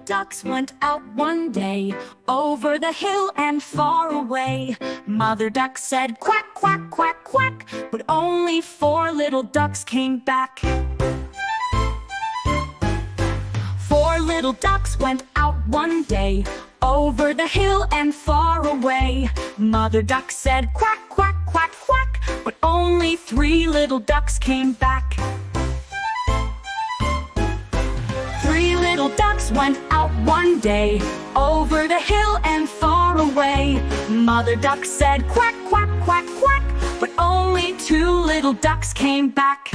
ducks went out one day, over the hill and far away. Mother duck said quack, quack, quack, quack, but only 4 little ducks came back. 4 little ducks went out one day, over the hill and far away. Mother duck said quack, quack, quack, quack, but only 3 little ducks came back. 3 little ducks went out one day, over the hill and far away. Mother duck said quack, quack, quack, quack, but only 2 little ducks came back.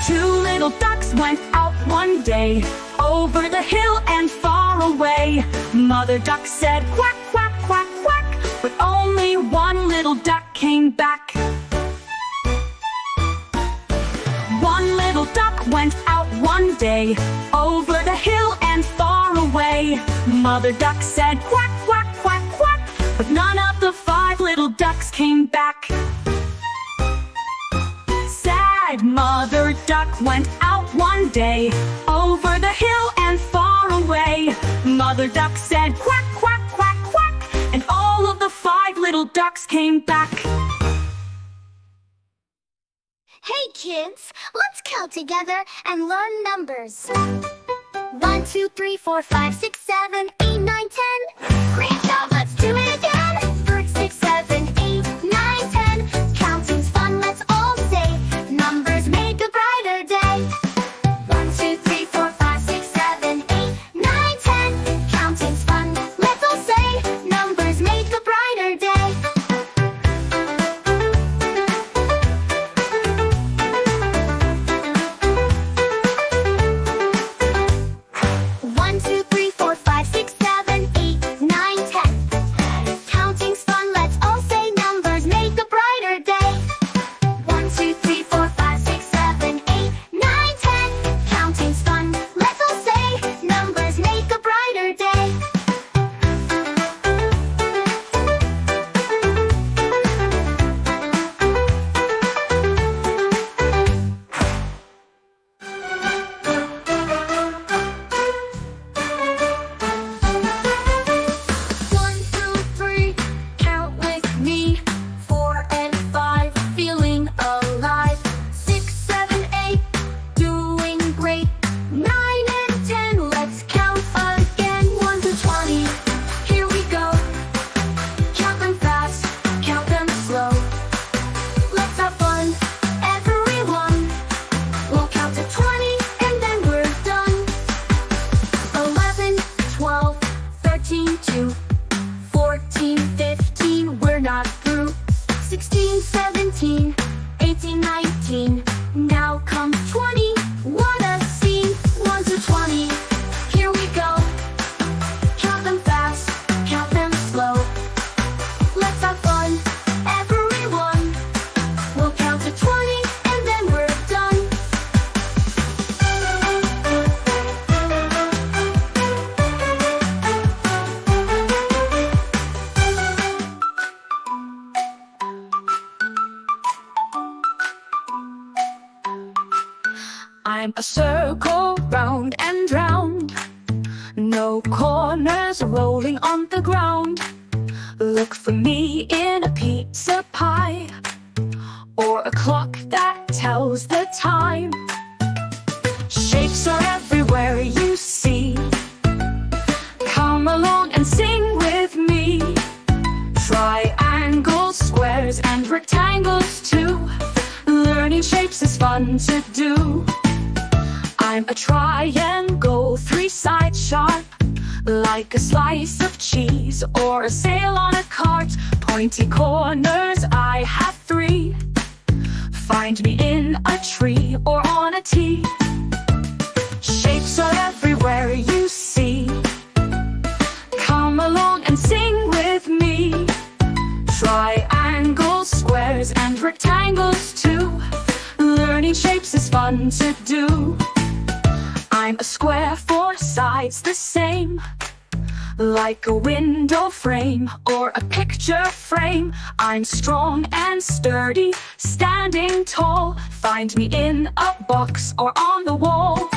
2 little ducks went out one day, over the hill and far away. Mother duck said quack, quack, quack, quack, but only 1 little duck came back. 1 little duck went out one day, over the hill and far away. Mother duck said quack, quack, quack, quack, but none of the 5 little ducks came back. Sad Mother duck went out one day, over the hill and far away. Mother duck said quack, quack, quack, quack, and all of the 5 little ducks came back. Hey kids, let's count together and learn numbers. 1, 2, 3, 4, 5, 6, 7, 8, 9, 10. Great job, let's do it again. 4, 6, 7, 8, 9, 10. Counting's fun, let's all say. Numbers make a brighter day. 1, 2, 3, 4, 5, 6, 7, 8, 9, 10. Counting's fun, let's all say. Numbers make a brighter day. 1, 2, 3, 4, 5, 6, 7, 8, 9, 10. Counting's fun, let's all say. Numbers make a brighter day. 1, 2, 3, 4, 5, 6, 7, 8, 9, 10. Counting's fun, let's all say. Numbers make a brighter day. 1, 2, 3, count with me. 4 and 5, feeling alive. 6, 7, 8, doing great. 9 and 10, let's count again. 1 to 20, here we go. Count them fast, count them slow. Let's have fun, everyone. We'll count to 20 and then we're done. 11, 12, 13, 2, 14, 15, we're not through. 16, 17, 18, 19, now comes 20. What a scene! 1 to 20, here we go. Count them fast, count them slow. Let's have fun, everyone. We'll count to 20 and then we're done. I'm a circle round and round, no corners rolling on the ground. Look for me in a pizza pie, or a clock that tells the time. Shapes are everywhere you see. Come along and sing with me. Triangles, squares, and rectangles too. Learning shapes is fun to do. I'm a triangle, 3-sided sharp, like a slice of cheese or a sail on a cart. Pointy corners, I have 3. Find me in a tree or on a tee. Shapes are everywhere you see. Come along and sing with me. Triangles, squares, and rectangles too. Learning shapes is fun to do. I'm a square, 4 sides the same, like a window frame or a picture frame. I'm strong and sturdy, standing tall. Find me in a box or on the wall.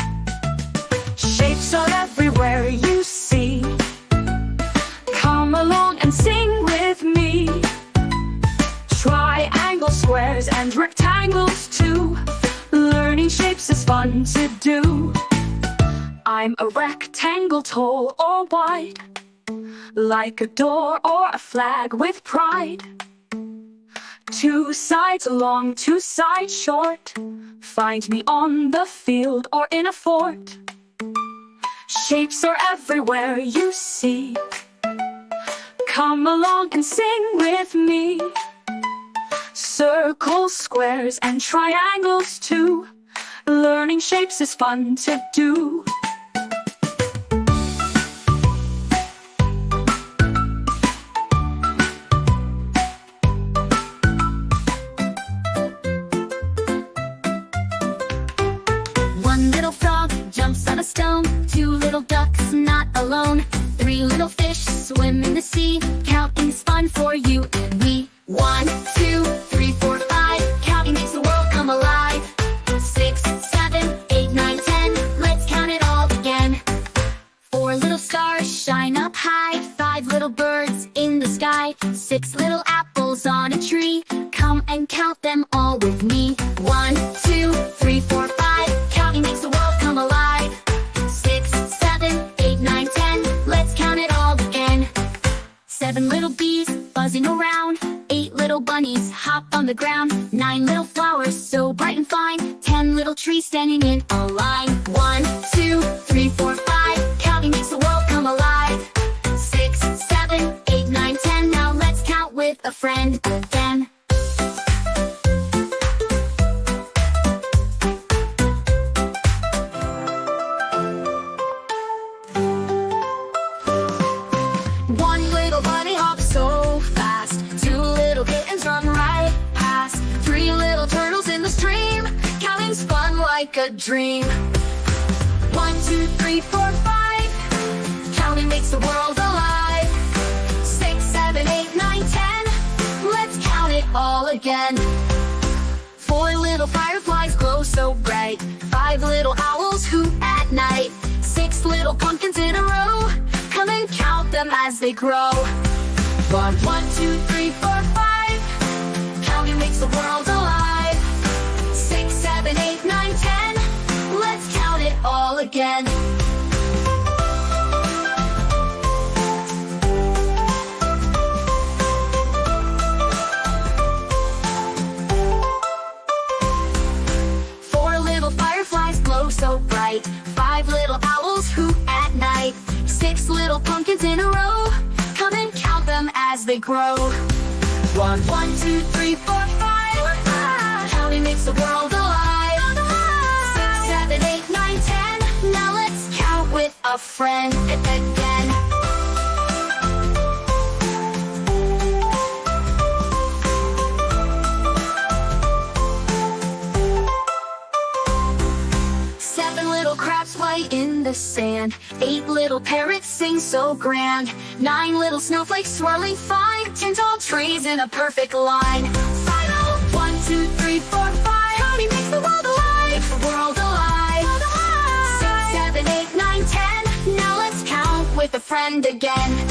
and rectangles too. Learning shapes is fun to do. I'm a rectangle, tall or wide, like a door or a flag with pride. 2 sides long, 2 sides short. Find me on the field or in a fort. Shapes are everywhere you see. Come along and sing with me. Circles, squares, and triangles too. Learning shapes is fun to do. One little frog jumps on a stone. 2 little ducks not alone. 3 little fish swim in the sea. Counting's fun for you and me. 1, 2, 3, 4, 5. Counting makes the world come alive. 6, 7, 8, 9, 10. Let's count it all again. 4 little stars shine up high. 5 little birds in the sky. 6 little apples on a tree. Come and count them all with me. 1, 2, 3, 4, 5. Counting makes the world come alive. 6, 7, 8, 9, 10. Let's count it all again. 7 little bees buzzing around. 8 little bunnies hop on the ground. 9 little flowers so bright and fine. 10 little trees standing in a line. 1, 2, 3, 4, 5. Counting makes the world come alive. 6, 7, 8, 9, 10. Now let's count with a friend again. One little bunny hops so fast. 2 little kittens run right past. 3 little turtles in the stream. Counting's fun like a dream. 1, 2, 3, 4, 5. Counting makes the world alive. 6, 7, 8, 9, 10. Let's count it all again. 4 little fireflies glow so bright. 5 little owls hoot at night. 6 little pumpkins in a row. Come and count them as they grow. 1, 2, 3, 4, 5. Counting makes the world alive. 6, 7, 8, 9, 10. Let's count it all again. Fireflies glow so bright. 5 little owls hoot at night. 6 little pumpkins in a row. Come and count them as they grow. 1, 2, 3, 4, 5. Counting makes the world alive. 6, 7, 8, 9, 10. Now let's count with a friend again. Play in the sand. 8 little parrots sing so grand. 9 little snowflakes swirling fine. 10 tall trees in a perfect line. Final 1, 2, 3, 4, 5. Counting makes the world alive. Makes the world alive. 6, 7, 8, 9, 10. Now let's count with a friend again.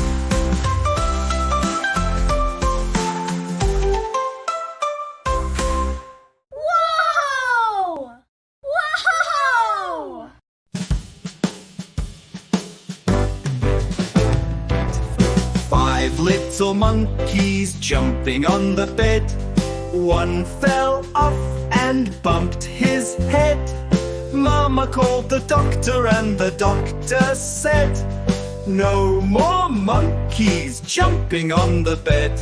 Little monkeys jumping on the bed. 1 fell off and bumped his head. Mama called the doctor and the doctor said, no more monkeys jumping on the bed.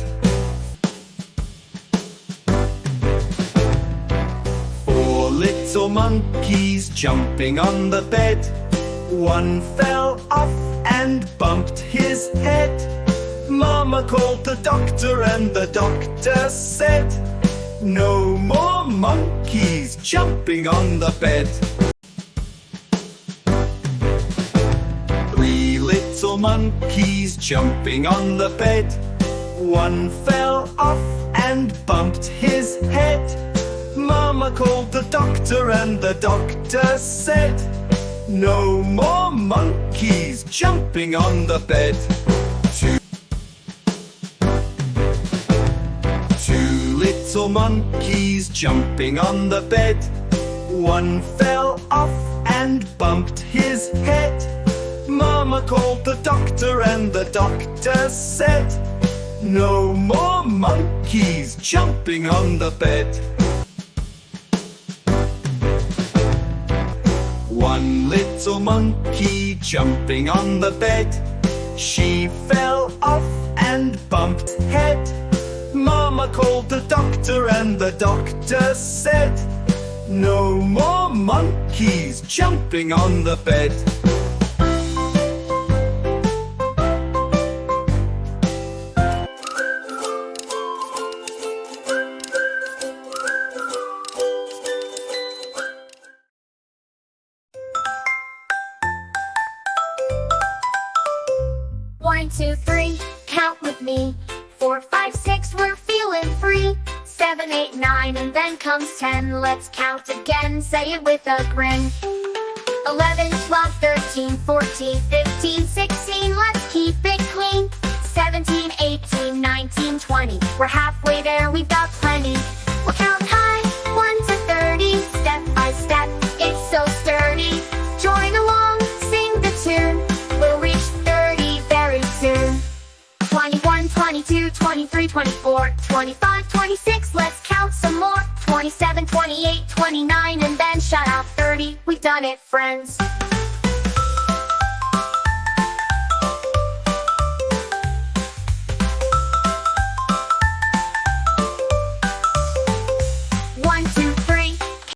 4 little monkeys jumping on the bed. 1 fell off and bumped his head. Mama called the doctor and the doctor said, no more monkeys jumping on the bed. 3 little monkeys jumping on the bed. 1 fell off and bumped his head. Mama called the doctor and the doctor said, no more monkeys jumping on the bed. 2 little monkeys jumping on the bed. One fell off and bumped his head. Mama called the doctor and the doctor said, "No more monkeys jumping on the bed." One little monkey jumping on the bed. She fell off and bumped head. Mama called the doctor and the doctor said, "No more monkeys jumping on the bed." One, two, three, count with me. 4, 5, 6, we're feeling free. 7, 8, 9, and then comes 10. Let's count again, say it with a grin. 11, 12, 13, 14, 15, 16, let's keep it clean. 17, 18, 19, 20, we're halfway there, we've got plenty. We'll count high, 1 to 30, step by step, it's so sturdy. Join along, sing the tune, we'll reach 30 very soon. 21, 22, 23, 24, 25, 26, let's count some more. 27, 28, 29, and then shout out 30, we've done it, friends.